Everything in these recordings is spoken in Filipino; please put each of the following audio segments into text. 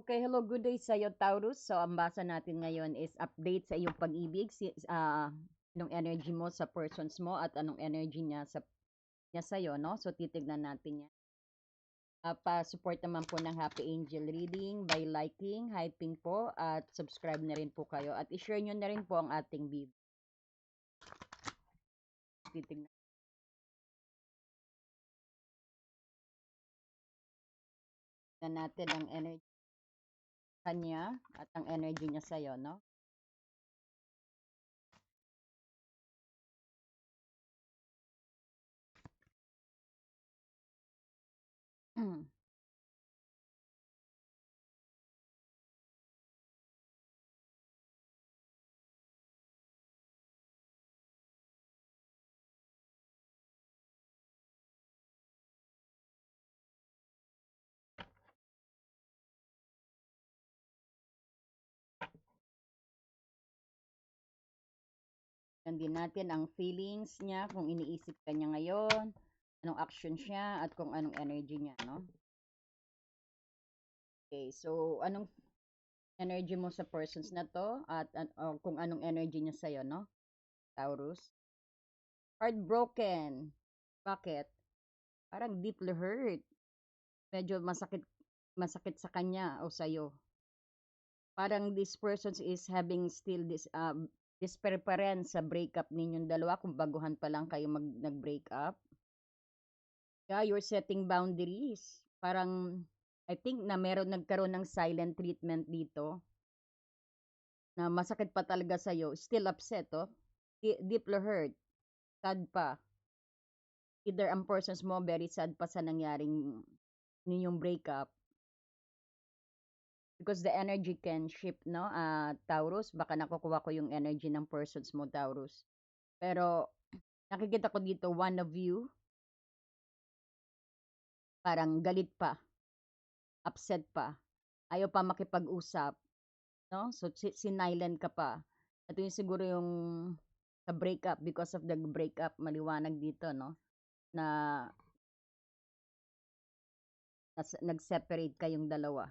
Okay, hello, good day sa'yo, Taurus. So, ang basa natin ngayon is update sa iyong pag-ibig, anong energy mo sa persons mo at anong energy niya sa'yo, no? So, titignan natin yan. Pa-support naman po ng Happy Angel Reading by liking, hyping po, at subscribe na rin po kayo. At i-share nyo na rin po ang ating video. Titignan natin ang energy kanya at ang energy niya sa'yo, no? Din natin ang feelings niya, kung iniisip ka niya ngayon, anong action siya, at kung anong energy niya, no? Okay, so anong energy mo sa persons na to, at kung anong energy niya sa'yo, no? Taurus. Heartbroken. Bakit? Parang deeply hurt. Medyo masakit sa kanya o sa'yo. Parang this person is having still this preference sa breakup ninyong dalawa kung baguhan pa lang kayo nag-break up. Yeah, you're setting boundaries. Parang, I think na nagkaroon ng silent treatment dito na masakit pa talaga sa'yo. Still upset, oh. Deeply hurt. Sad pa. Either ang persons mo very sad pa sa nangyaring ninyong breakup. Because the energy can shift, no? Taurus, baka nakukuha ko yung energy ng persons mo, Taurus. Pero, nakikita ko dito, one of you, parang galit pa, upset pa, ayaw pa makipag-usap, no? So, sinilent ka pa. Ito yung siguro yung sa breakup, because of the breakup, maliwanag dito, no? Na nag-separate kayong dalawa.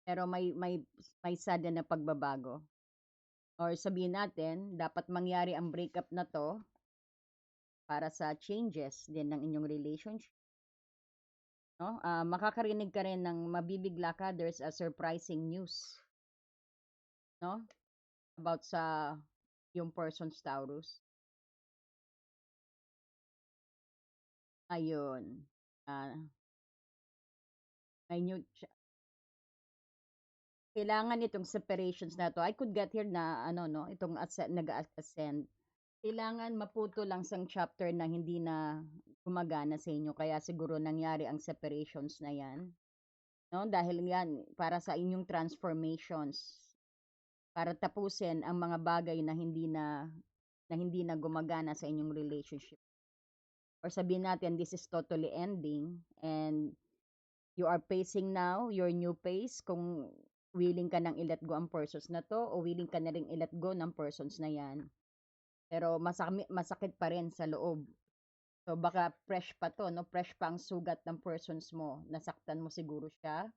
Pero may sudden na pagbabago. Or sabihin natin, dapat mangyari ang breakup na to para sa changes din ng inyong relationship. No? Makakarinig ka rin ng mabibigla ka, there's a surprising news. No? About sa yung person's Taurus. Ayun. May new kailangan itong separations na to. I could get here na itong nag-ascend. Kailangan maputo lang sang chapter na hindi na gumagana sa inyo. Kaya siguro nangyari ang separations na yan. No? Dahil yan, para sa inyong transformations. Para tapusin ang mga bagay na hindi na gumagana sa inyong relationship. Or sabihin natin, this is totally ending and you are facing now your new phase kung willing ka nang i-let go ang persons na to o willing ka na rin i-let go ng persons na yan. Pero masakit pa rin sa loob. So baka fresh pa to, no? Fresh pa ang sugat ng persons mo. Nasaktan mo siguro siya,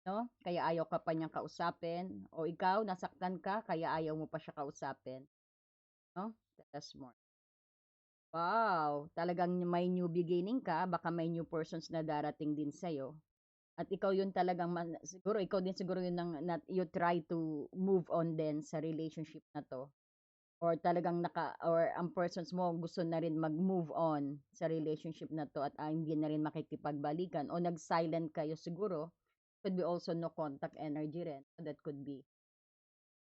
no? Kaya ayaw ka pa niyang kausapin. O ikaw, nasaktan ka, kaya ayaw mo pa siya kausapin. No? That's more. Wow, talagang may new beginning ka, baka may new persons na darating din sa'yo. At ikaw yun talagang, siguro ikaw din siguro yun you try to move on din sa relationship na to. Or talagang or ang persons mo gusto na rin mag-move on sa relationship na to at hindi na rin makikipagbalikan o nag-silent kayo siguro. Could be also no contact energy rin. That could be.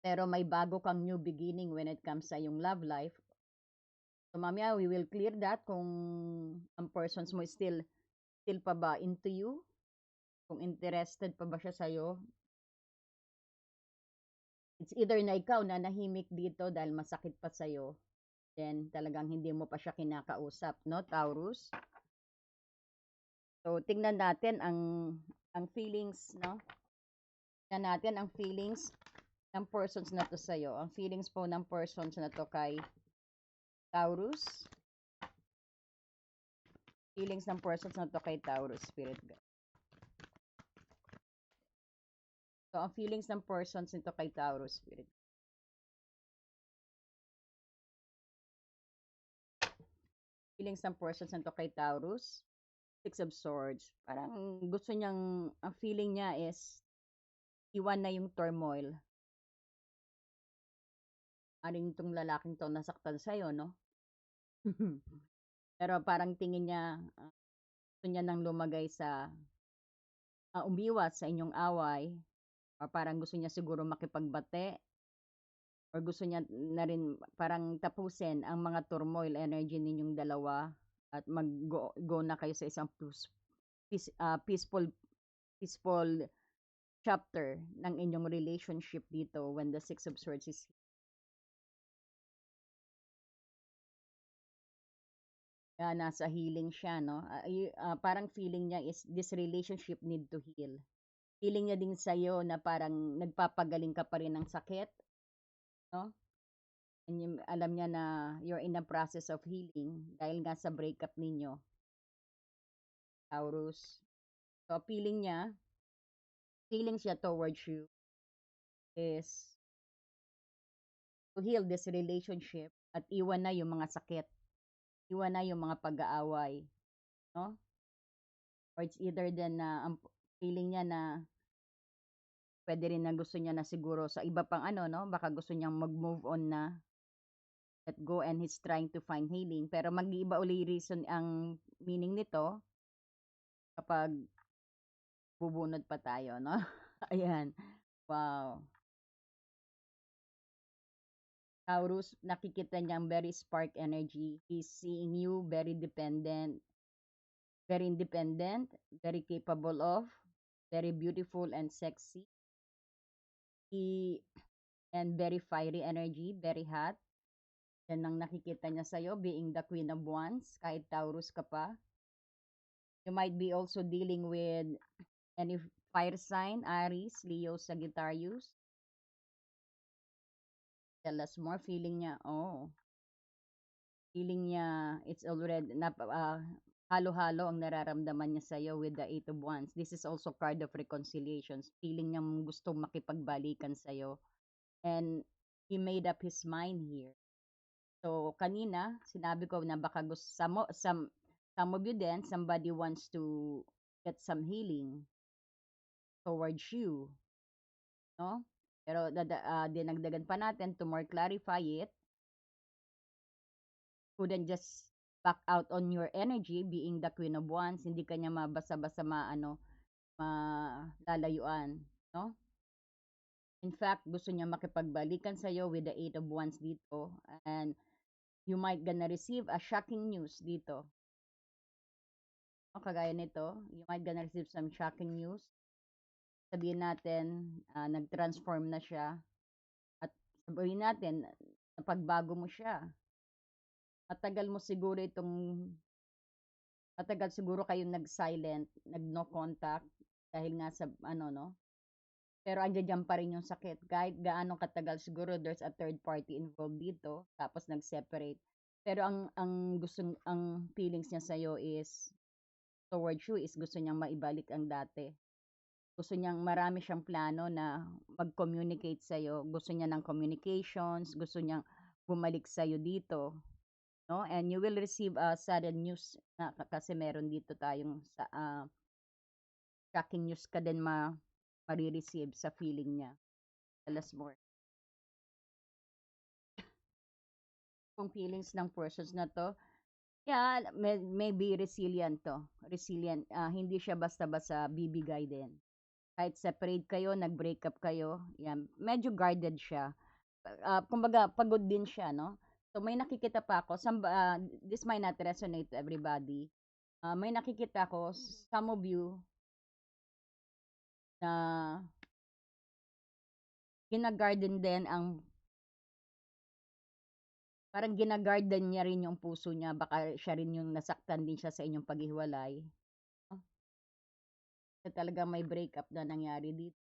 Pero may bago kang new beginning when it comes sa yung love life. So mamaya we will clear that kung ang persons mo still pa ba into you, kung interested pa ba siya sa'yo. It's either na ikaw na nahimik dito dahil masakit pa sa'yo, then talagang hindi mo pa siya kinakausap, no, Taurus? So, tingnan natin ang feelings, no? Tingnan natin ang feelings ng persons na to sa'yo. Ang feelings po ng persons na to kay Taurus. Feelings ng persons na to kay Taurus Spirit Guide. So, ang feelings ng persons nito kay Taurus Spirit. Feelings ng persons nito kay Taurus. Six of Swords. Parang gusto niyang, ang feeling niya is, iwan na yung turmoil. Aring itong lalaking to nasaktan sa'yo, no? Pero parang tingin niya, gusto niya nang lumagay sa, umiwas sa inyong away. Or parang gusto niya siguro makipagbate. Or gusto niya na rin parang tapusin ang mga turmoil energy ninyong dalawa. At mag-go na kayo sa isang peaceful chapter ng inyong relationship dito when the Six of Swords is nasa healing siya, no? Parang feeling niya is this relationship need to heal. Feeling niya din sa'yo na parang nagpapagaling ka pa rin ng sakit, no? And alam niya na you're in the process of healing dahil nga sa breakup ninyo, Taurus. So, feeling siya towards you is to heal this relationship at iwan na yung mga sakit. Iwan na yung mga pag-aaway, no? Or it's either then na ang feeling niya na pwede rin na gusto niya na siguro sa iba pang ano, no? Baka gusto niyang mag-move on na, let go, and he's trying to find healing. Pero mag-iiba uli reason ang meaning nito kapag bubunod pa tayo, no? Ayan. Wow. Taurus, nakikita niyang very spark energy. He's seeing you very independent, very capable of, very beautiful and sexy. And very fiery energy, very hot. Yan ang nakikita niya sa'yo, being the Queen of Wands, kahit Taurus ka pa. You might be also dealing with any fire sign, Aries, Leo, Sagittarius. Tell us more. Feeling niya, it's already, halo-halo ang nararamdaman niya sa'yo with the Eight of Wands. This is also card of reconciliations. Feeling niya gustong makipagbalikan sa'yo. And he made up his mind here. So, kanina, sinabi ko na baka gusto, some of you din, somebody wants to get some healing towards you, no? Pero dinagdagan pa natin to more clarify it. Couldn't just back out on your energy being the Queen of Wands, hindi kanya mabasa-basa malalayuan, no? In fact, gusto niya makipagbalikan sa'yo with the Eight of Wands dito, and you might gonna receive a shocking news dito. Kagaya nito, you might gonna receive some shocking news. Sabihin natin, nag-transform na siya. At sabihin natin, napagbago mo siya. Matagal siguro kayong nag-silent, nag-no contact, dahil nga sa, no? Pero andyan pa rin yung sakit. Kahit gaano katagal, siguro there's a third party involved dito, tapos nag-separate. Pero ang feelings niya sa'yo is, towards you, is gusto niyang maibalik ang dati. Gusto niyang marami siyang plano na mag-communicate sa'yo. Gusto niya ng communications, gusto niyang bumalik sa'yo dito, no? And you will receive sudden news na kasi meron dito tayong shocking news ka din marireceive sa feeling niya. Tell us more. Kung feelings ng persons na to, yeah, may be resilient to. Resilient, hindi siya basta-basta bibigay din. Kahit separate kayo, nag-break up kayo, yan, medyo guarded siya. Kumbaga, pagod din siya, no? So, may nakikita pa ako, this might not resonate to everybody. May nakikita ako, some of you, na ginagarden din parang ginagarden niya rin yung puso niya, baka siya rin yung nasaktan din siya sa inyong paghiwalay. So, talaga may breakup na nangyari dito.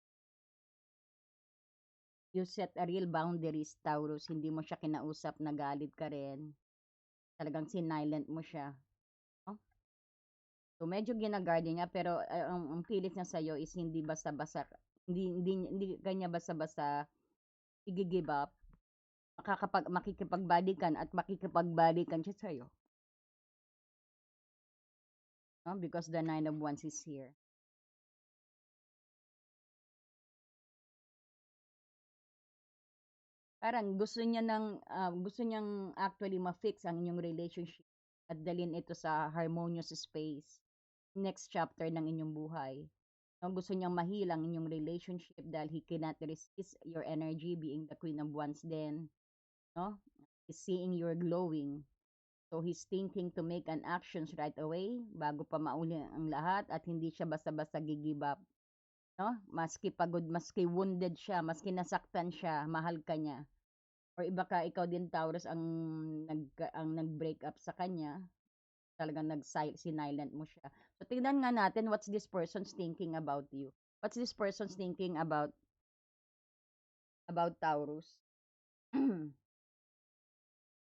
You set a real boundaries, Taurus. Hindi mo siya kinausap, nagalit ka rin. Talagang sinilent mo siya. So, medyo gina-guard niya pero, ang pilit niya sa'yo is hindi basta-basta hindi ka niya basta-basta igi-give up. Makikipagbalikan at makikipagbalikan siya sa'yo, 'no, because the Nine of Wands is here. Parang gusto niyang actually ma-fix ang inyong relationship at dalhin ito sa harmonious space, next chapter ng inyong buhay. 'No, gusto niyang ma-heal ang inyong relationship dahil he cannot resist your energy being the Queen of Wands din, 'no? He's seeing you're glowing. So, he's thinking to make an actions right away bago pa mauli ang lahat at hindi siya basta-basta gi-give up, 'no? Maski pagod, maski wounded siya, maski nasaktan siya, mahal ka niya. Or iba ka, ikaw din Taurus ang nag-break up sa kanya, talagang sinilent mo siya. So, tingnan nga natin what's this person's thinking about you. What's this person's thinking about Taurus?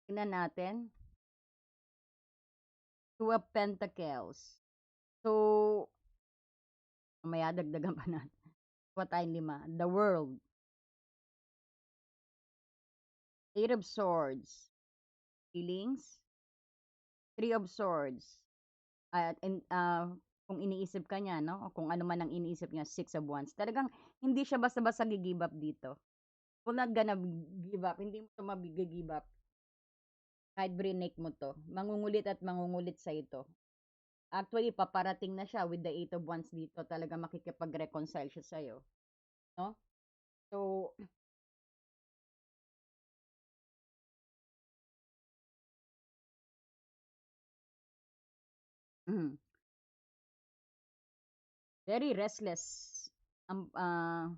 Tingnan natin. Two of Pentacles. So, mamaya dagdagan pa natin. Kuha tayong 5. The World. Eight of Swords. Feelings. Three of Swords. At kung iniisip ka niya, no? O kung ano man ang iniisip niya, Six of Wands. Talagang hindi siya basta-basta gi-give up dito. Kung not gonna give up, hindi mo 'to give up. Kahit brinake mo 'to, mangungulit at mangungulit sa ito. Actually, paparating na siya with the Eight of Wands dito. Talaga makikipag-reconcile siya sa'yo, no? So, very restless. Um, ah,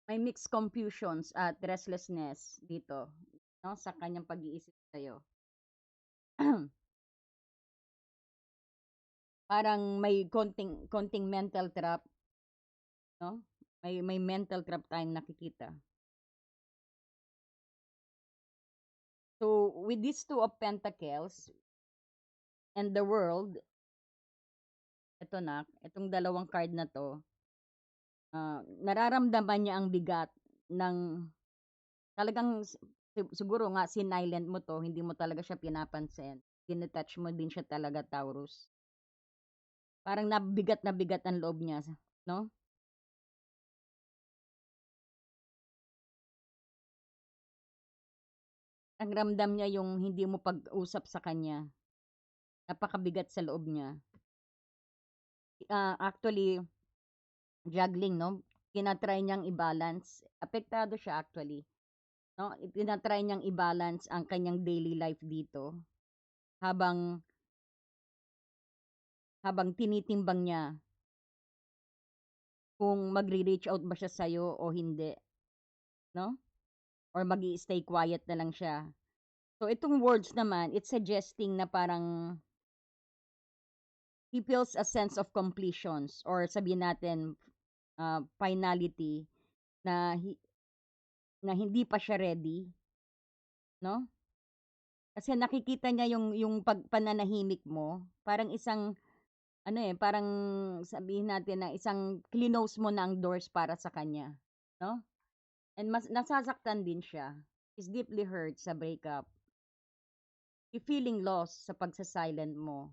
may mixed confusions at restlessness dito, no? Sa kanyang pag-iisip sa'yo. Parang may konting mental trap, no? May mental trap tayong nakikita. So, with these Two of Pentacles and the World, itong dalawang card na 'to, nararamdaman niya ang bigat ng talagang siguro nga sinilent mo 'to, hindi mo talaga siya pinapansin. Tinetouch mo din siya talaga, Taurus. Parang na bigat ang loob niya, 'no? Ang ramdam niya yung hindi mo pag-usap sa kanya. Napakabigat sa loob niya. Actually, juggling, no? Tina-try niyang i-balance. Apektado siya actually, no? Tina-try niyang i-balance ang kanyang daily life dito habang habang tinitimbang niya kung magre-reach out ba siya sa'yo o hindi, no? Or magi-stay quiet na lang siya. So, itong words naman, it's suggesting na parang he feels a sense of completions or sabihin natin, finality na na hindi pa siya ready, no? Kasi nakikita niya yung pananahimik mo, parang isang ano, parang sabihin natin na isang clinose mo na ang doors para sa kanya, 'no? And mas nasasaktan din siya. He's deeply hurt sa breakup. He feeling lost sa pagsa-silent mo.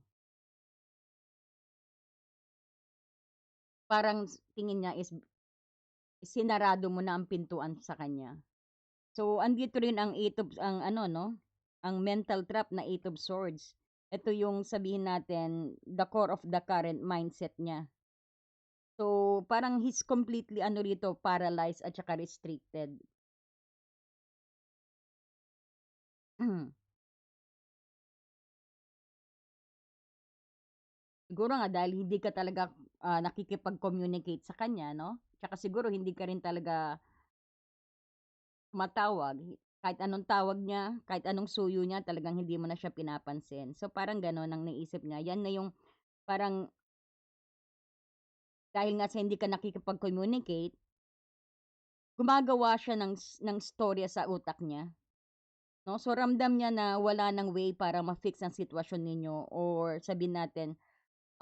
Parang tingin niya is sinarado mo na ang pintuan sa kanya. So, andito rin ang ang ano 'no, ang mental trap na Eight of Swords. Ito yung sabihin natin, the core of the current mindset niya. So, parang he's completely ano rito, paralyzed at saka restricted. Siguro nga dahil hindi ka talaga, nakikipag-communicate sa kanya 'no, tsaka siguro hindi ka rin talaga tumatawag. Kahit anong tawag niya, kahit anong suyo niya talagang hindi mo na siya pinapansin. So, parang gano'n ang naisip niya. Yan na yung parang dahil nga sa hindi ka nakikipag-communicate, gumagawa siya ng storya sa utak niya, 'no. So, ramdam niya na wala ng way para ma-fix ang sitwasyon ninyo or sabihin natin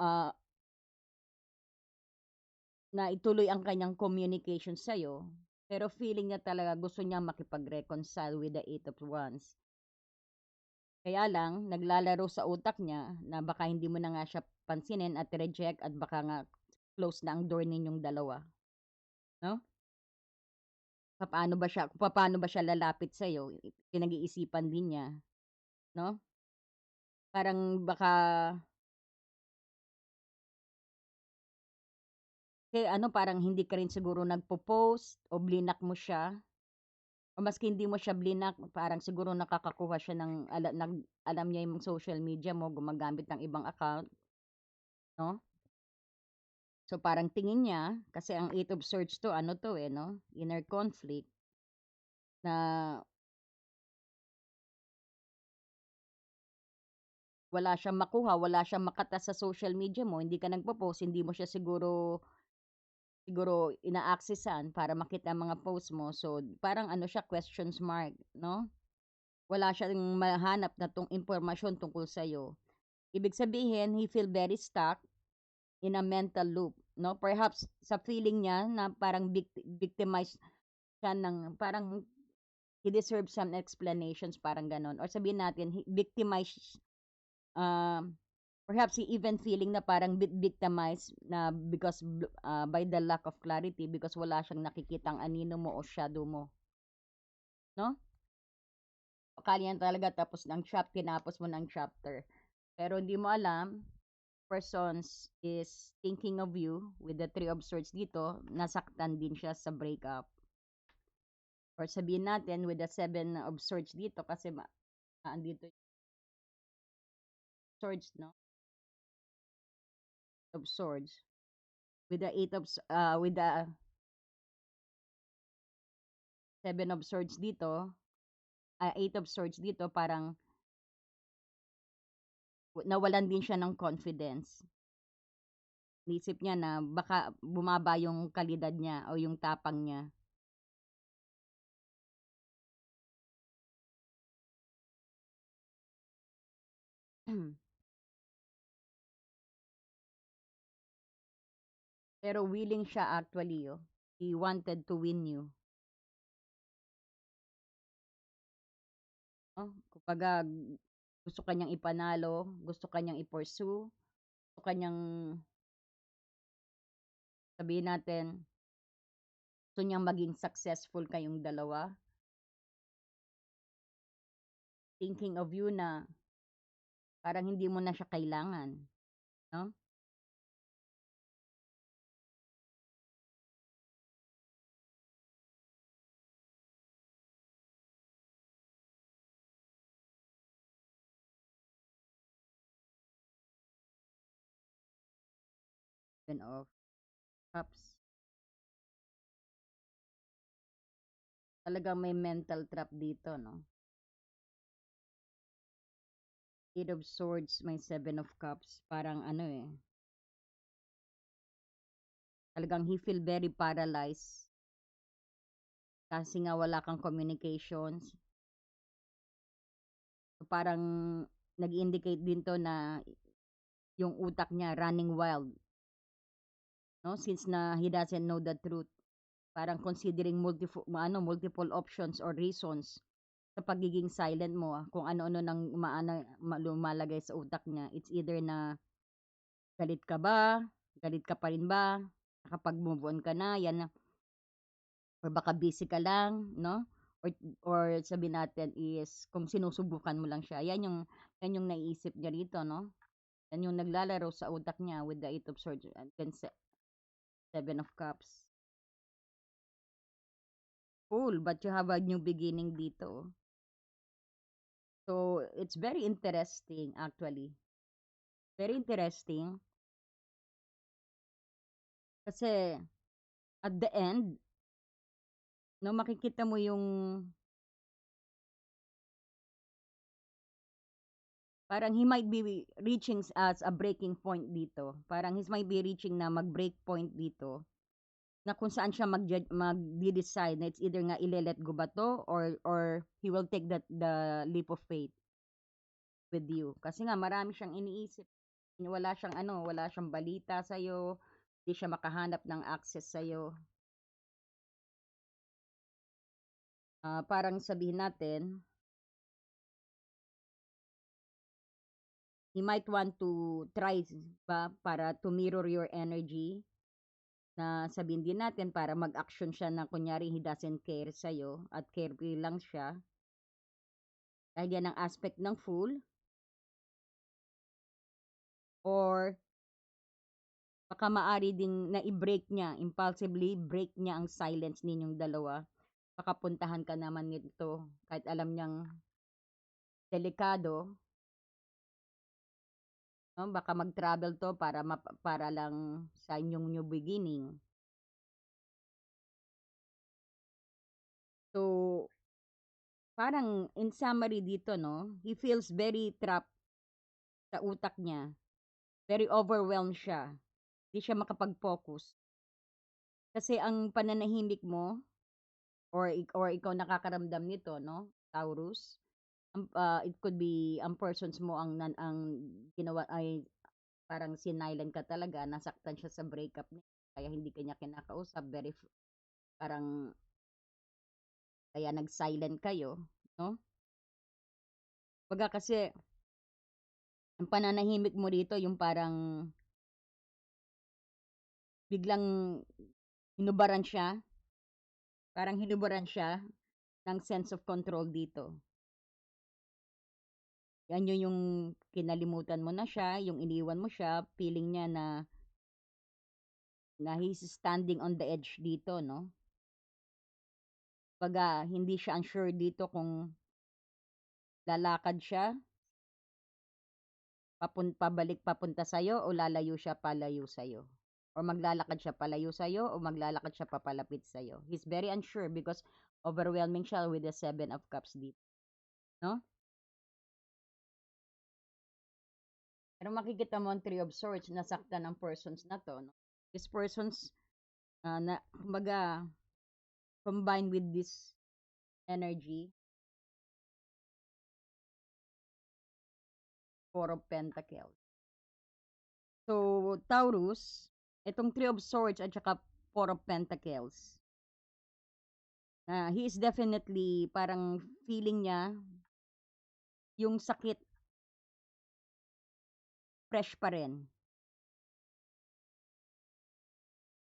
ah, na ituloy ang kanyang communication sa'yo, pero feeling niya talaga gusto niya makipag-reconcile with the Eight of Wands. Kaya lang, naglalaro sa utak niya na baka hindi mo na nga siya pansinin at reject at baka nga close na ang door ninyong dalawa, no? Papaano ba siya lalapit sa'yo, pinag-iisipan din niya, no? Parang baka ano, parang hindi ka rin siguro nagpo-post o blinak mo siya o maski hindi mo siya blinak, parang siguro nakakakuha siya ng alam niya yung social media mo, gumagamit ng ibang account, no? So, parang tingin niya, kasi ang Eight of Swords 'to, ano 'to, eh, 'no, inner conflict na wala siyang makuha, wala siyang makata sa social media mo, hindi ka nagpo-post, hindi mo siya siguro siguro ina-accessan para makita ang mga post mo. So, parang ano siya, questions mark, 'no? Wala siyang mahanap na impormasyon tungkol sa'yo. Ibig sabihin, he feel very stuck in a mental loop, 'no? Perhaps sa feeling niya na parang victimized siya ng parang he deserves some explanations, parang gano'n. Or sabihin natin, victimized, um, perhaps he even feeling na parang victimized na because by the lack of clarity because wala siyang nakikitang anino mo o shadow mo, no? Akala niya talaga tapos ng tinapos mo ng chapter. Pero hindi mo alam, persons is thinking of you with the Three of Swords dito, nasaktan din siya sa breakup. Or sabihin natin with the Seven of Swords dito kasi andito yung swords, no? Of Swords. With the with the Seven of Swords dito, Eight of Swords dito, parang nawalan din siya ng confidence. Nisip niya na baka bumaba yung kalidad niya o yung tapang niya. Pero willing siya actually, oh. He wanted to win you. Oh, kumbaga gusto kanyang ipanalo, gusto kanyang i-pursue, gusto kanyang sabihin natin, gusto niyang maging successful kayong dalawa. Thinking of you na parang hindi mo na siya kailangan, no? Seven of Cups. Talagang may mental trap dito, no? Eight of Swords, may Seven of Cups. Parang ano eh, talagang he feel very paralyzed kasi nga wala kang communications. So, parang nag-indicate din to na yung utak niya running wild, no? Since na he doesn't know the truth. Parang considering multiple options or reasons sa pagiging silent mo, kung ano-ano nang lumalagay sa utak niya. It's either na galit ka ba, galit ka pa rin ba, nakapag-move on ka na, yan, or baka busy ka lang, no? Or, or sabi natin is kung sinusubukan mo lang siya. Yan yung naiisip niya rito, no? Yan yung naglalaro sa utak niya with the Eight of Swords and then Seven of Cups. Cool, but you have a new beginning dito. So, it's very interesting actually. Very interesting kasi at the end, no, makikita mo yung parang he might be reaching as a breaking point dito. Parang he might be reaching na mag-break point dito na kung saan siya mag-decide na it's either nga ile-let go ba to or he will take the leap of faith with you. Kasi nga marami siyang iniisip. wala siyang balita sa'yo, hindi siya makahanap ng access sa'yo. Parang sabihin natin, he might want to try ba para to mirror your energy, na sabihin din natin para mag-action siya na kunyari he doesn't care sa'yo at carefree lang siya. Dahil yan ang aspect ng Fool. Or baka maari din na i-break niya, impulsively break niya ang silence ninyong dalawa. Baka puntahan ka naman nito kahit alam niyang delikado, no? Baka mag-travel to para lang sa inyong new beginning. So, parang in summary dito, no, he feels very trapped sa utak niya. Very overwhelmed siya. Hindi siya makapag-focus. Kasi ang pananahimik mo or ikaw nakakaramdam nito, no, Taurus, it could be ang persons mo ang ginawa ay parang sinilen ka talaga, nasaktan siya sa breakup niya, kaya hindi ka niya kinakausap, parang kaya nag-silent kayo, no? Baga kasi ang pananahimik mo dito yung parang biglang hinubaran siya, parang hinubaran siya ng sense of control dito. Yan yung kinalimutan mo na siya, yung iniwan mo siya, feeling niya na he's standing on the edge dito, no? Baga, hindi siya unsure dito kung lalakad siya, pabalik papunta sa'yo o lalayo siya palayo sa'yo. Or maglalakad siya palayo sa'yo o maglalakad siya papalapit sa'yo. He's very unsure because overwhelming siya with the 7 of Cups dito. No? Pero makikita mo ang 3 of Swords, nasaktan ng persons na to. No? These persons, kumbaga, combined with this energy, 4 of Pentacles. So, Taurus, itong 3 of Swords at saka 4 of Pentacles, he is definitely parang feeling niya yung sakit fresh pa rin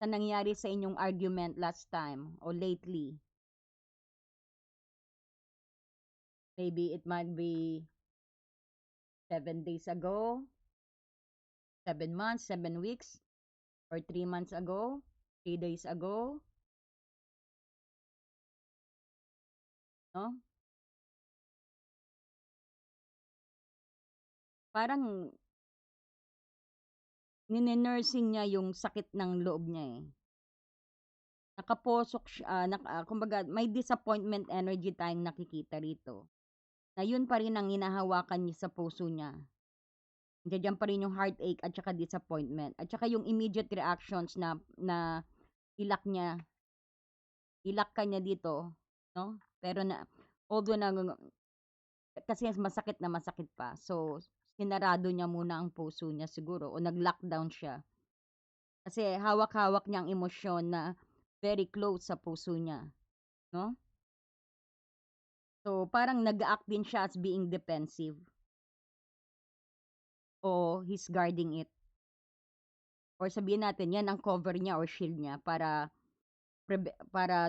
sa nangyari sa inyong argument last time o lately. Maybe it might be 7 days ago, 7 months, 7 weeks, or 3 months ago, 3 days ago, no? Parang ninenursing niya yung sakit ng loob niya eh. Nakaposok siya, kumbaga may disappointment energy tayong nakikita rito. Na yun pa rin ang hinahawakan niya sa puso niya. Nandiyan pa rin yung heartache at saka disappointment. At saka yung immediate reactions na ilak ka niya dito, no? Pero although kasi masakit na masakit pa. So, sinarado niya muna ang puso niya siguro o nag-lockdown siya. Kasi hawak-hawak niya ang emosyon na very close sa puso niya, no? So, parang nag-act din siya as being defensive. O he's guarding it. Or sabihin natin, yan ang cover niya or shield niya para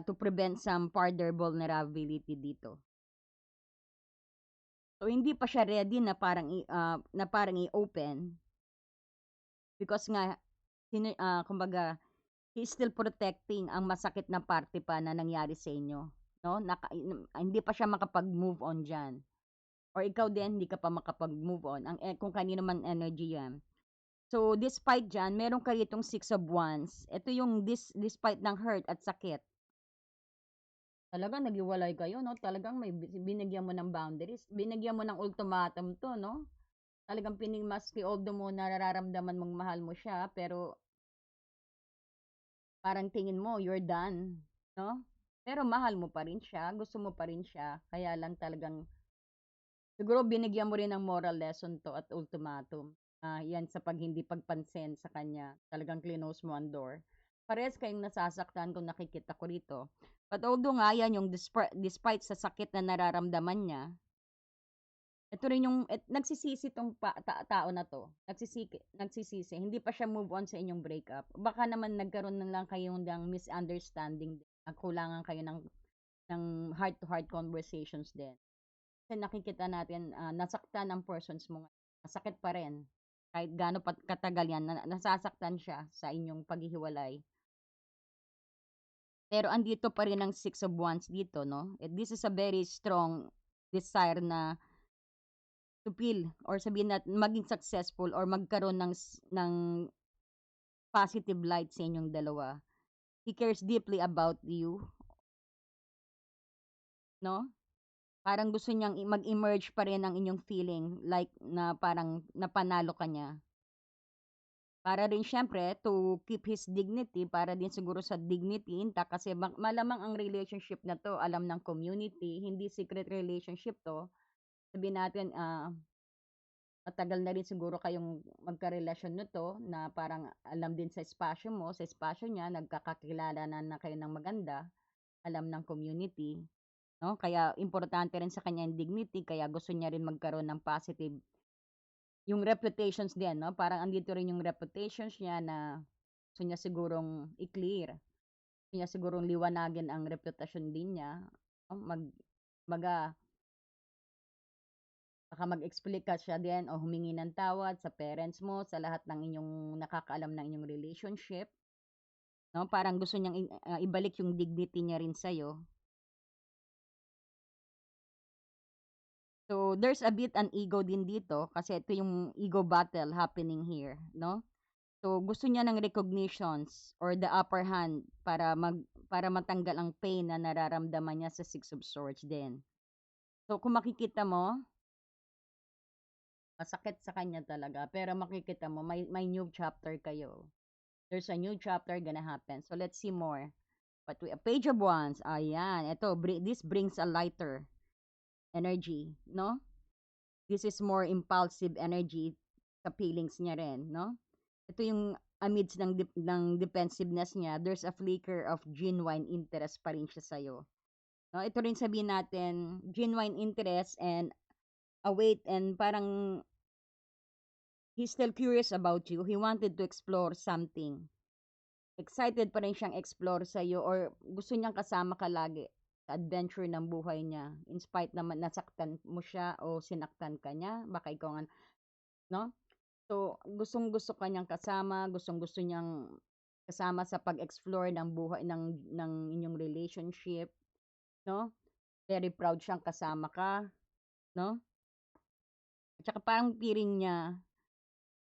to prevent some further vulnerability dito. So, hindi pa siya ready na parang i-open because nga, kumbaga, he's still protecting ang masakit na parte pa na nangyari sa inyo. No? Hindi pa siya makapag-move on dyan. Or ikaw din, hindi ka pa makapag-move on. Kung kanino man energy yan. So, despite dyan, meron kayo itong 6 of Wands. Ito yung despite ng hurt at sakit. Talagang naghiwalay kayo, no? Talagang may binigyan mo ng boundaries. Binigyan mo ng ultimatum to, no? Talagang maski although mo nararamdaman mong mahal mo siya, pero parang tingin mo, you're done, no? Pero mahal mo pa rin siya, gusto mo pa rin siya, kaya lang talagang, siguro binigyan mo rin ng moral lesson to at ultimatum. yan sa hindi pagpansin sa kanya, talagang clinose mo ang door. Parehas kayong nasasaktan kung nakikita ko rito. But although nga yan yung despite sa sakit na nararamdaman niya, ito rin yung nagsisisi 'tong tao na 'to, nagsisisi, hindi pa siya move on sa inyong breakup. Baka naman nagkaroon na lang kayo ng misunderstanding din, nagkulangan kayo ng heart to heart conversations din. Kasi nakikita natin, nasaktan ang persons mo ngayon, masakit pa rin. Kahit gaano pa katagal yan, nasasaktan siya sa inyong paghihiwalay. Pero andito pa rin ang Six of Wands dito, no? This is a very strong desire na to feel or sabihin natin maging successful or magkaroon ng positive light sa inyong dalawa. He cares deeply about you, no? Parang gusto niyang mag-emerge pa rin ang inyong feeling like na parang napanalo ka niya. Para rin siyempre to keep his dignity, para din siguro sa dignity intact kasi malamang ang relationship na 'to alam ng community, hindi secret relationship 'to. Sabihin natin, matagal na rin siguro kayong magkarelasyon nito na parang alam din sa espasyo mo, sa espasyo niya, nagkakakilala na kayo ng maganda, alam ng community, 'no? Kaya importante rin sa kanya yung dignity, kaya gusto niya rin magkaroon ng positive yung reputations din, 'no? Parang andito rin yung reputations niya na gusto niya sigurong i-clear. Gusto niya sigurong liwanagin ang reputasyon din niya, 'no? Kumbaga, baka mag-explain ka siya din o humingi ng tawad sa parents mo, sa lahat ng inyong nakakaalam ng inyong relationship, 'no? Parang gusto niyang ibalik yung dignity niya rin sa'yo. So, there's a bit an ego din dito kasi ito yung ego battle happening here, 'no? So, gusto niya ng recognitions or the upper hand para matanggal ang pain na nararamdaman niya sa Six of Swords din. So, kung makikita mo, masakit sa kanya talaga, pero makikita mo may new chapter kayo. There's a new chapter gonna happen. So, let's see more. But a Page of Wands, ayan, ito, this brings a lighter energy, no? This is more impulsive energy sa feelings niya rin, no? Ito yung amidst ng defensiveness niya, there's a flicker of genuine interest pa rin siya sa'yo. No? Ito rin sabihin natin, genuine interest and await and parang he's still curious about you. He wanted to explore something. Excited pa rin siyang explore sa'yo or gusto niyang kasama ka lagi sa adventure ng buhay niya. In spite naman nasaktan mo siya o sinaktan ka niya, baka ikaw nga, no? So, gustong-gusto ka niyang kasama, gustong-gusto niyang kasama sa pag-explore ng buhay ng inyong relationship, 'no? Very proud siyang kasama ka, 'no? At saka parang feeling niya,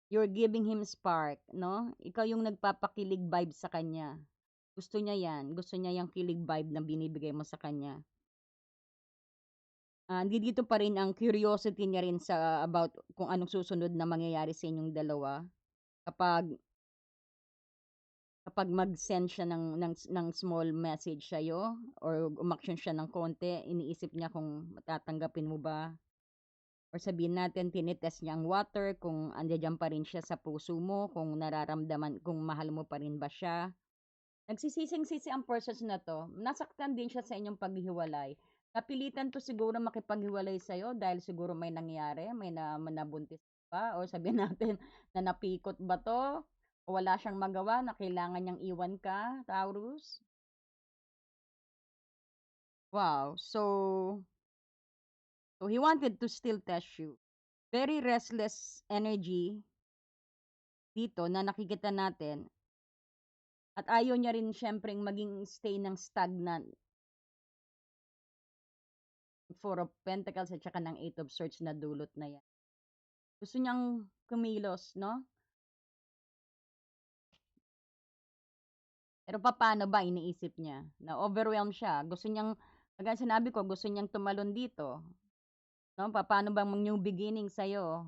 you're giving him spark, 'no? Ikaw yung nagpapakilig vibe sa kanya. Gusto niya 'yan, gusto niya yung kilig vibe na binibigay mo sa kanya. Nandito pa rin ang curiosity niya rin sa about kung anong susunod na mangyayari sa inyong dalawa kapag kapag mag-send siya ng small message sa'yo or umaksyon siya ng konti, iniisip niya kung tatanggapin mo ba or sabihin natin tinitest niya ang water kung andiyan pa rin siya sa puso mo, kung nararamdaman kung mahal mo pa rin ba siya. Nagsisising-sisi ang persons na 'to, nasaktan din siya sa inyong paghihiwalay. Napilitan 'to siguro makipaghiwalay sa'yo dahil siguro may nangyari, may nabuntis ba o sabihin natin na napikot ba 'to o wala siyang magawa na kailangan niyang iwan ka, Taurus? Wow, so he wanted to still test you. Very restless energy dito na nakikita natin at ayaw niya rin siyempreng maging stay ng stagnant. Four of Pentacles at saka ng Eight of Swords na dulot na yan. Gusto niyang kumilos, no? Pero paano ba iniisip niya? Na overwhelmed siya. Gusto niyang, kagaya sinabi ko, gusto niyang tumalon dito. No? Paano bang new beginning sa'yo?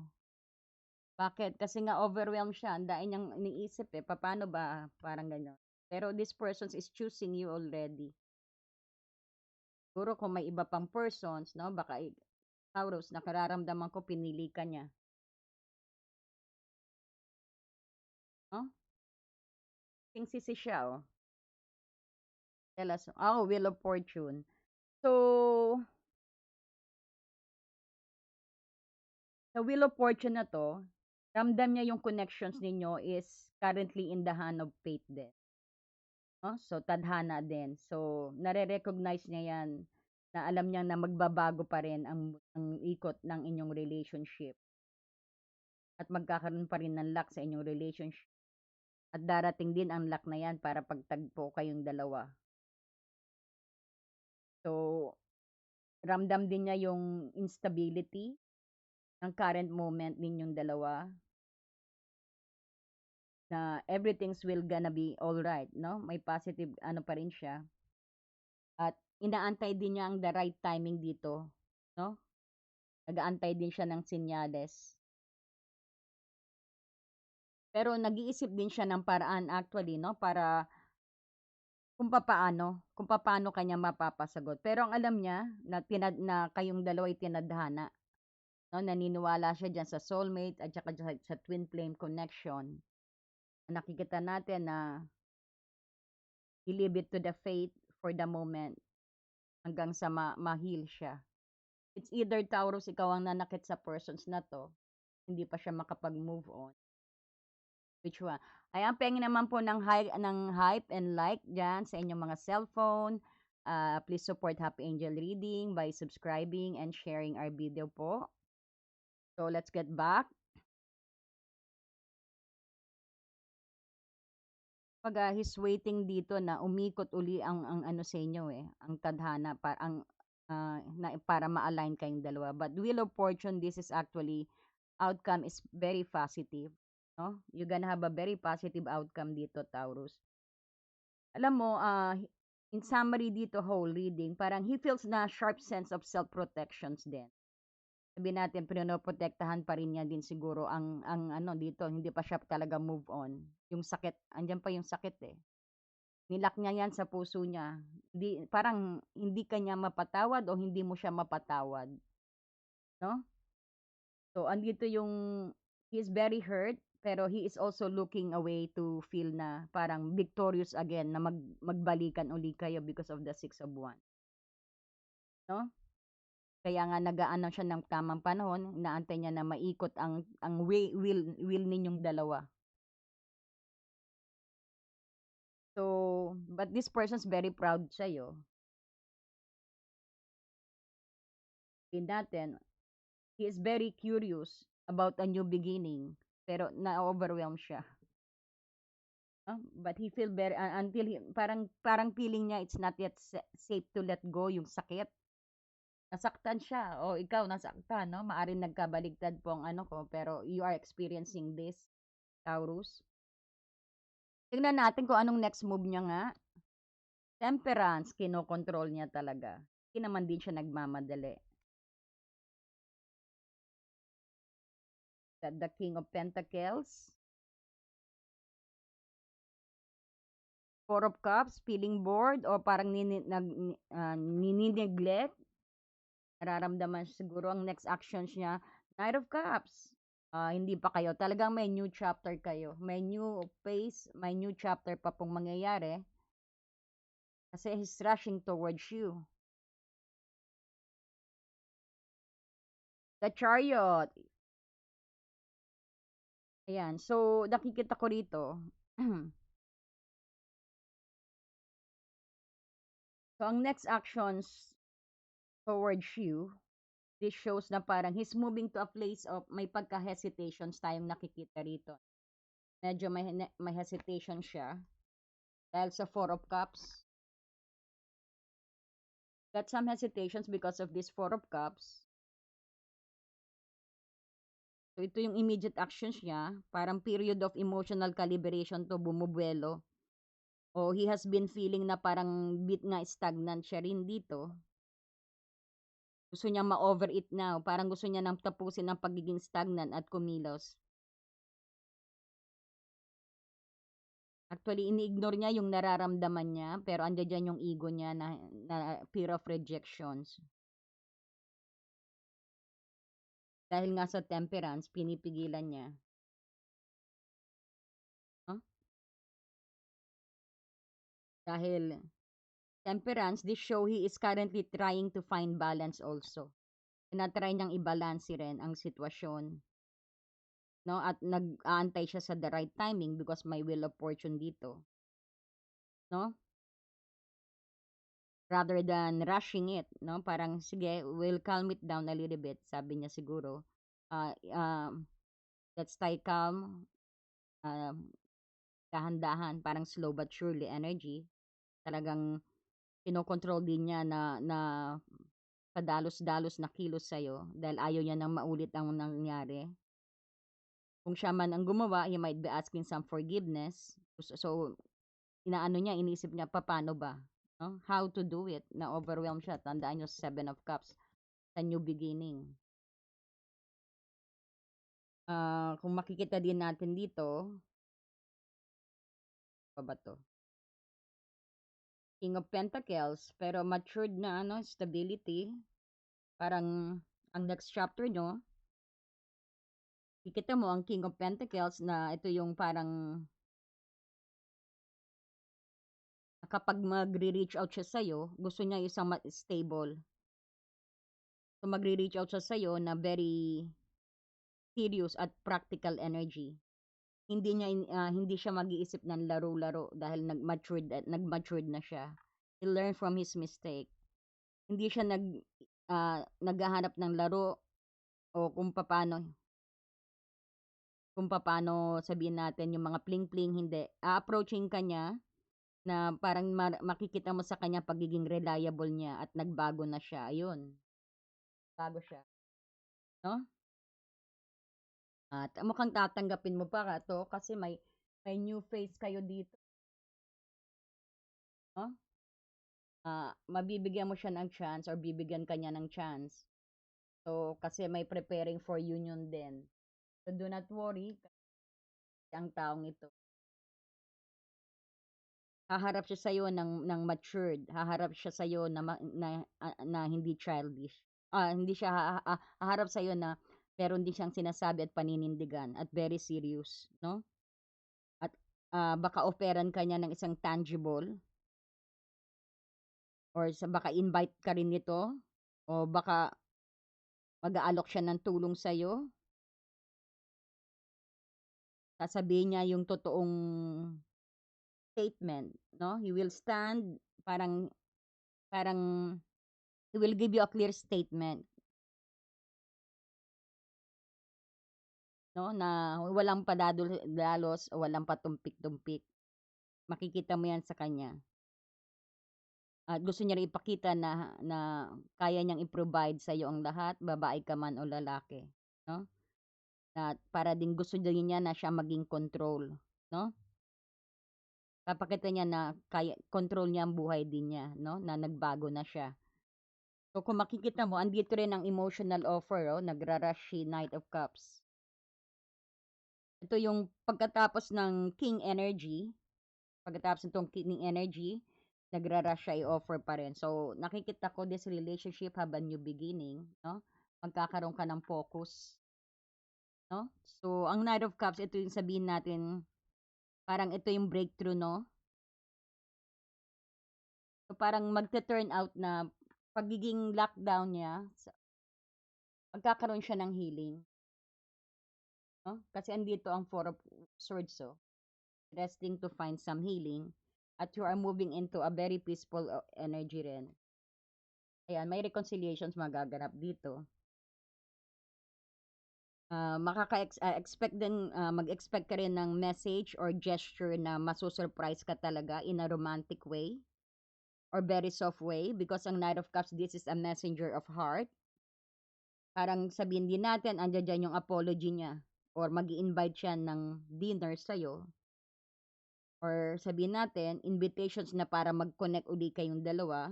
Bakit? Kasi nga overwhelmed siya. Ang dahil niyang iniisip eh. Paano ba? Parang ganyan. Pero this person is choosing you already. Siguro kung may iba pang persons, no? Baka Taurus, nakararamdaman ko pinili ka niya. Oh, singsisi siya, oh. Tell us. Oh, Wheel of Fortune. So, sa Wheel of Fortune na 'to, ramdam niya yung connections ninyo is currently in the hand of fate din, 'no? So, tadhana din. So, nare-recognize niya 'yan na alam niya na magbabago pa rin ang ikot ng inyong relationship at magkakaroon pa rin ng luck sa inyong relationship at darating din ang luck na 'yan para pagtagpo kayong dalawa. So, ramdam din niya yung instability ng current moment ninyong dalawa. Na everything's will gonna be alright, 'no? May positive ano pa rin siya at inaantay din niya ang the right timing dito, 'no? Nag-aantay din siya ng senyales. Pero nag-iisip din siya ng paraan actually, 'no, para kung papaano kanya mapapasagot. Pero ang alam niya na kayong dalawa ay tinadhana, 'no? Naniniwala siya diyan sa soulmate at saka sa twin flame connection. Nakikita natin na he leave it to the fate for the moment hanggang sa ma-heal siya. It's either Taurus, ikaw ang nanakit sa persons na 'to, hindi pa siya makapag-move on. Which one? Ayan, pengen naman po ng hype and like diyan sa inyong mga cellphone. Please support Happy Angel Reading by subscribing and sharing our video po. So, let's get back. He's waiting dito na umikot uli ang ano sa inyo, eh, ang tadhana para ma-align kayong dalawa. But Wheel of Fortune, this is actually outcome is very positive, 'no? You're gonna have a very positive outcome dito, Taurus. Alam mo, in summary dito, whole reading, parang he feels na sharp sense of self-protections din. Sabihin natin, pinoprotektahan pa rin niya din siguro ang ano dito, hindi pa siya talaga move on. Yung sakit, andiyan pa yung sakit eh. Nilak niya yan sa puso niya. Parang hindi kanya mapatawad o hindi mo siya mapatawad. No? So, andito yung, he is very hurt, pero he is also looking away to feel na parang victorious again, na magbalikan uli kayo because of the Six of Wands. No? Kaya nga nag-aano siya ng tamang panahon, inaantay niya na maikot ang will ninyong dalawa. So, but this person's very proud sa'yo. In natin, he is very curious about a new beginning, pero na-overwhelm siya. But he feel very until parang feeling niya it's not yet safe to let go yung sakit. Nasaktan siya o ikaw nasaktan, no? Maaring nagkabaligtad po ang ano ko, pero you are experiencing this, Taurus. Tingnan natin kung anong next move niya nga. Temperance, kinokontrol niya talaga. Hindi naman din siya nagmamadali. The King of Pentacles. Four of Cups, feeling bored o parang nini-neglect. Nararamdaman siguro ang next actions niya. Knight of Cups. Hindi pa kayo. Talagang may new chapter kayo. May new phase, may new chapter pa pong mangyayari. Kasi he's rushing towards you. The Chariot. Ayan. So, nakikita ko rito. So, ang next actions towards you, this shows na parang he's moving to a place of may pagka-hesitations tayong nakikita rito. Medyo may hesitation siya. Dahil sa Four of Cups. Got some hesitations because of this Four of Cups. So, ito yung immediate actions niya. Parang period of emotional calibration to, bumubuelo. O he has been feeling na parang bit nga stagnant siya rin dito. Gusto niya ma-over it now. Parang gusto niya nang tapusin ang pagiging stagnant at kumilos. Actually, ini-ignore niya yung nararamdaman niya, pero andiyan dyan yung ego niya na fear of rejections. Dahil nga sa temperance, pinipigilan niya. Dahil Temperance, this show he is currently trying to find balance also. Tinatry niyang i-balance rin ang sitwasyon, no? At nag-aantay siya sa the right timing because may wheel of fortune dito, no? Rather than rushing it, no? Parang sige, we'll calm it down a little bit, sabi niya siguro. Uh, um, let's stay calm, um, dahan-dahan, parang slow but surely energy. Talagang kinokontrol din niya na padalos-dalos na kilos sa'yo dahil ayaw niya nang maulit ang nangyari. Kung siya man ang gumawa, he might be asking some forgiveness. So inaano niya, iniisip niya, paano ba? No? How to do it? Na-overwhelm siya. Tandaan niyo, Seven of Cups, sa new beginning. Kung makikita din natin dito, pa ba to? King of Pentacles, pero matured na stability. Parang ang next chapter nyo, kikita mo ang King of Pentacles na ito yung parang kapag magre-reach out siya sa'yo, gusto niya isang stable. So magre-reach out siya sa'yo na very serious at practical energy. Hindi siya mag-iisip ng laro-laro dahil nag-matured na siya. He learned from his mistake. Hindi siya naghahanap ng laro o kung paano sabihin natin yung mga pling-pling, hindi. Approaching ka niya na parang makikita mo sa kanya pagiging reliable niya at nagbago na siya. Ayun, bago siya, no? At mukhang tatanggapin mo pa ka to kasi may new face kayo dito, no? Mabibigyan mo siya ng chance or bibigyan ka niya ng chance. So, kasi may preparing for union din. So, do not worry, kasi ang taong ito. Haharap siya sa'yo ng matured. Haharap siya sa'yo na hindi childish. Hindi siya haharap sa'yo na meron din siyang sinasabi at paninindigan at very serious, no? At baka offeran ka niya ng isang tangible or baka invite ka rin nito o baka mag-aalok siya ng tulong sa'yo. Sasabihin niya yung totoong statement, no? He will stand, parang he will give you a clear statement, no? Na walang padalos o walang patumpik-tumpik. Makikita mo yan sa kanya. At gusto niya rin ipakita na kaya niyang i-provide sa iyo ang lahat, babae ka man o lalaki, no? At para din gusto din niya na siya maging control, no? Papakita niya na kaya control niya ang buhay din niya, no? Na nagbago na siya. So kung makikita mo, andito rin ang emotional offer, oh, nagra-rush si Knight of Cups. Ito yung pagkatapos ng King energy, pagkatapos nitong King energy, nagra-rush siya i-offer pa rin. So nakikita ko this relationship have a new beginning, no? Magkakaroon ka ng focus, no? So ang Knight of Cups, ito yung sabihin natin, parang ito yung breakthrough, no? So parang magte-turn out na pagiging lockdown niya, magkakaroon siya ng healing. No? Kasi andito ang Four of Swords, so resting to find some healing at you are moving into a very peaceful energy rin. Ayan, may reconciliations magaganap dito. Makaka-expect din, mag-expect ka rin ng message or gesture na masusurprise ka talaga in a romantic way or very soft way because ang Knight of Cups, this is a messenger of heart. Parang sabihin din natin, andyan dyan yung apology niya or mag invite siya ng dinner sa'yo or sabihin natin, invitations na para mag-connect uli kayong dalawa.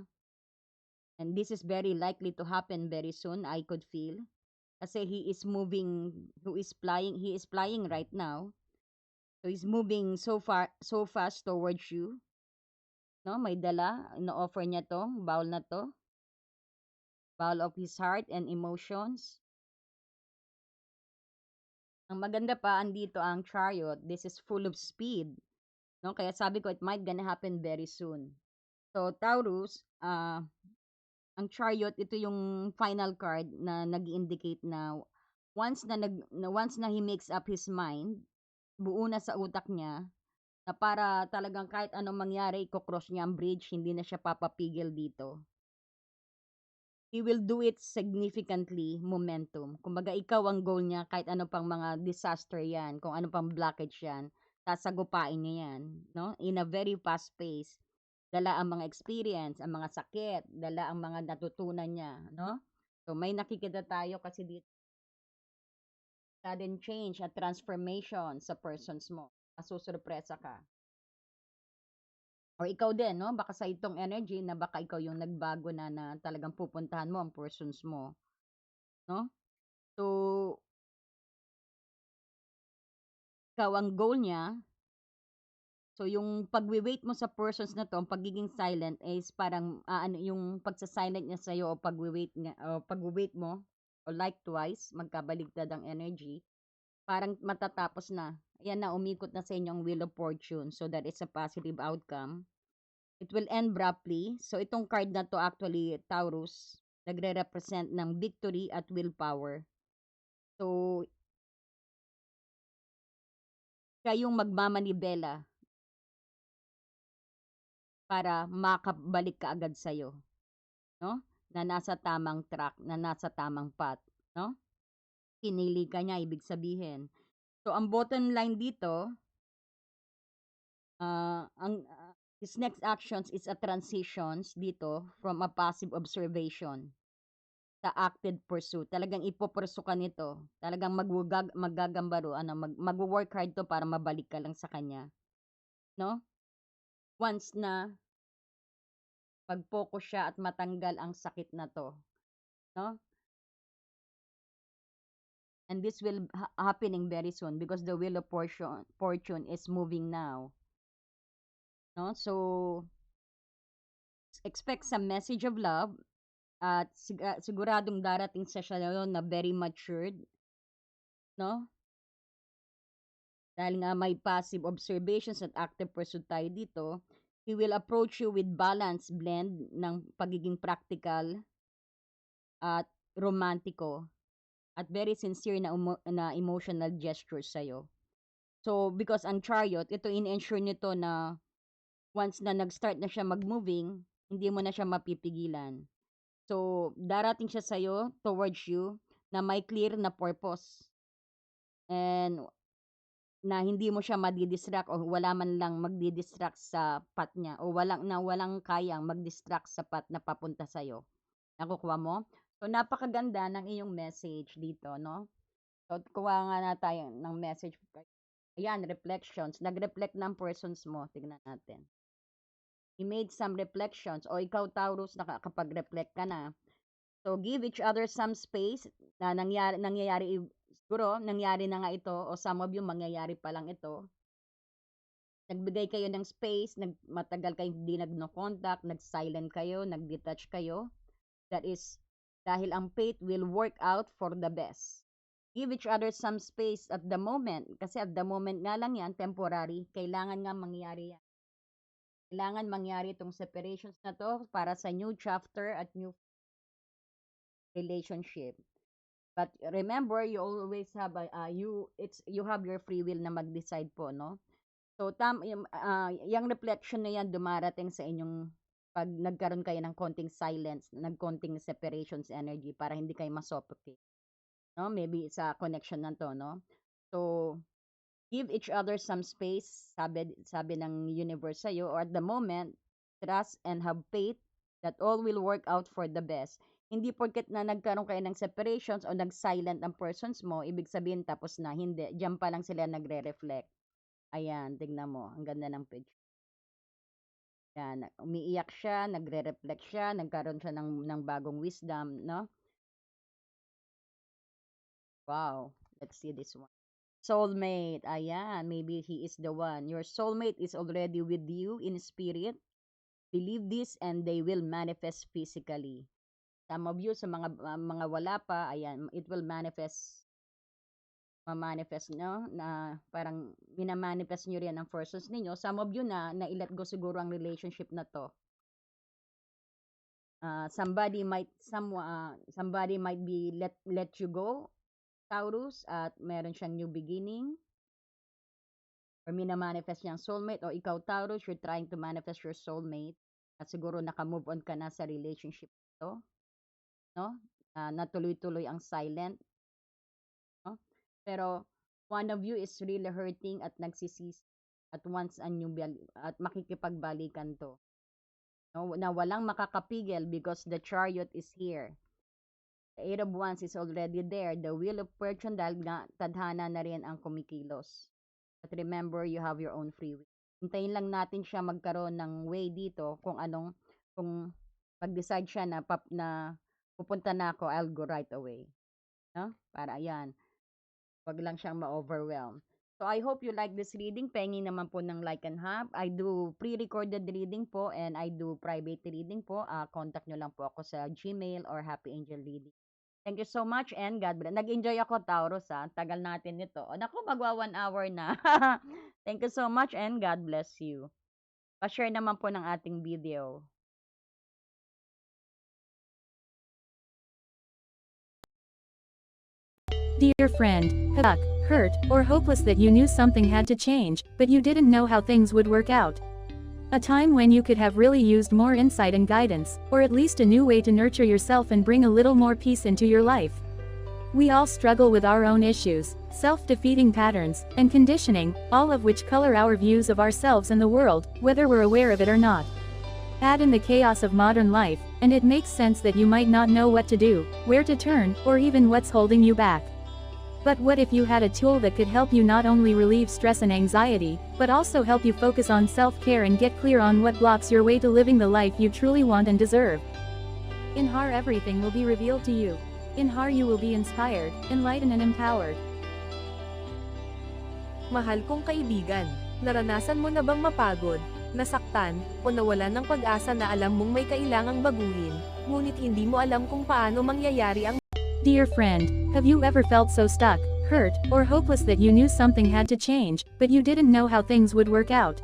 And this is very likely to happen very soon, I could feel. Kasi he is flying right now. So he's moving so fast towards you. No, may dala, ino-offer niya tong bowl na to. Bowl of his heart and emotions. Ang maganda pa, andito ang chariot. This is full of speed. no? Kaya sabi ko, it might gonna happen very soon. So, Taurus, ang Chariot, ito yung final card na nag-indicate na once na he makes up his mind, buo na sa utak niya, na para talagang kahit anong mangyari, i-cross niya ang bridge, hindi na siya papapigil dito. He will do it significantly momentum. Kumbaga, ikaw ang goal niya, kahit ano pang mga disaster yan, kung ano pang blockage yan, sasagupain niya yan, no? In a very fast pace. Dala ang mga experience, ang mga sakit, dala ang mga natutunan niya, no? So, may nakikita tayo kasi dito, sudden change at transformation sa persons mo. Masusurpresa ka. Or ikaw din, no? Baka sa itong energy na baka ikaw yung nagbago na talagang pupuntahan mo ang persons mo, no? So, ikaw ang goal niya. So, yung pagwi-wait mo sa persons na to, ang pagiging silent is parang ano, yung pagsa-silent niya sa'yo o pagwi-wait niya o pagwi-wait mo o likewise, magkabaligtad ang energy, parang matatapos na. Ayan na, umikot na sa inyo ang wheel of fortune. So, that is a positive outcome. It will end abruptly. So, itong card na to actually, Taurus, nagre-represent ng victory at willpower. So, siya yung magmamanibela para makabalik ka agad sa'yo, no? Na nasa tamang track, na nasa tamang path, no? Pinili ka niya, ibig sabihin. So, ang bottom line dito, his next actions is a transitions dito from a passive observation sa active pursuit. Talagang ipopursue ka nito. Talagang maggagambaro, mag-work hard to para mabalik ka lang sa kanya. No? Once na mag-focus siya at matanggal ang sakit na to. No? And this will happening very soon because the wheel of fortune is moving now. No? So, expect some message of love at siguradong darating sa siya na very matured, no? Dahil nga may passive observations at active pursuit tayo dito, he will approach you with balance blend ng pagiging practical at romantiko at very sincere na emotional gestures sa'yo. So, because ang chariot, ito in-ensure nito na once na nag-start na siya mag-moving, hindi mo na siya mapipigilan. So, darating siya sa'yo, towards you, na may clear na purpose. And na hindi mo siya madi-distract o wala man lang magdi-distract sa path niya o walang kayang mag-distract sa path na papunta sa'yo. Nakukuha mo? So, napakaganda ng iyong message dito, no? So, kuha nga na tayo ng message. Ayan, reflections. Nag-reflect ng persons mo. Tignan natin. He made some reflections. O ikaw, Taurus, nakakapag-reflect ka na. So, give each other some space na nangyayari, siguro, nangyari na nga ito, o some of you, mangyayari pa lang ito. Nagbigay kayo ng space, matagal kayo hindi nag-no-contact, nag-silent kayo, nag-detach kayo. That is, dahil ang fate will work out for the best. Give each other some space at the moment, kasi at the moment nga lang yan, temporary, kailangan nga mangyari yan. Kailangan mangyari itong separations na to para sa new chapter at new relationship. But remember, you always have you have your free will na mag-decide po, no? So yung reflection na yan dumarating sa inyong pag nagkaroon kayo ng konting silence, nagkonting separations energy para hindi kayo masuffocate, no? Maybe sa connection na to, no? So give each other some space, sabi ng universe sa'yo, or at the moment, trust and have faith that all will work out for the best. Hindi porket na nagkaroon kayo ng separations o nag-silent ang persons mo, ibig sabihin tapos na. Hindi. Diyan pa lang sila nagre-reflect. Ayan, tignan mo. Ang ganda ng picture. Yan, umiiyak siya, nagre-reflect siya, nagkaroon siya ng bagong wisdom, no? Wow. Let's see this one. Soulmate. Ayan, maybe he is the one. Your soulmate is already with you in spirit. Believe this and they will manifest physically. Some of you sa mga wala pa, ayan, it will manifest ma-manifest nyo, na parang minamanifest nyo rin ang forces ninyo. Some of you na-let go siguro ang relationship na to. Somebody might be let you go, Taurus, at meron siyang new beginning. Or minamanifest niyang soulmate, o ikaw Taurus, you're trying to manifest your soulmate. At siguro naka-move on ka na sa relationship to, no? Natuloy-tuloy ang silent, no? Pero one of you is really hurting at nagsisisi at wants a new at makikipagbalikan to. No, na walang makakapigil because the chariot is here. The Eight of Wands is already there. The Wheel of Fortune, dahil na tadhana na rin ang kumikilos. But remember, you have your own free will. Hintayin lang natin siya magkaroon ng way dito kung pag-decide siya na pupunta na ako, I'll go right away. No? Para ayan. Wag lang siyang ma-overwhelm. So I hope you like this reading. Pengi naman po ng like and hub. I do pre-recorded reading po and I do private reading po. Contact nyo lang po ako sa Gmail or Happy Angel Reading. Thank you so much and God bless. Nag-enjoy ako, Taurus, ha. Tagal natin nito. O, naku, magwa 1 hour na. Thank you so much and God bless you. Pa-share naman po ng ating video. Dear friend, stuck, hurt, or hopeless that you knew something had to change, but you didn't know how things would work out. A time when you could have really used more insight and guidance, or at least a new way to nurture yourself and bring a little more peace into your life. We all struggle with our own issues, self-defeating patterns, and conditioning, all of which color our views of ourselves and the world, whether we're aware of it or not. Add in the chaos of modern life, and it makes sense that you might not know what to do, where to turn, or even what's holding you back. But what if you had a tool that could help you not only relieve stress and anxiety, but also help you focus on self-care and get clear on what blocks your way to living the life you truly want and deserve? In HAR, everything will be revealed to you. In HAR, you will be inspired, enlightened and empowered. Mahal kong kaibigan, naranasan mo na bang mapagod, nasaktan, o nawalan ng pag-asa na alam mong may kailangang baguhin, ngunit hindi mo alam kung paano mangyayari ang Dear friend, have you ever felt so stuck, hurt, or hopeless that you knew something had to change, but you didn't know how things would work out?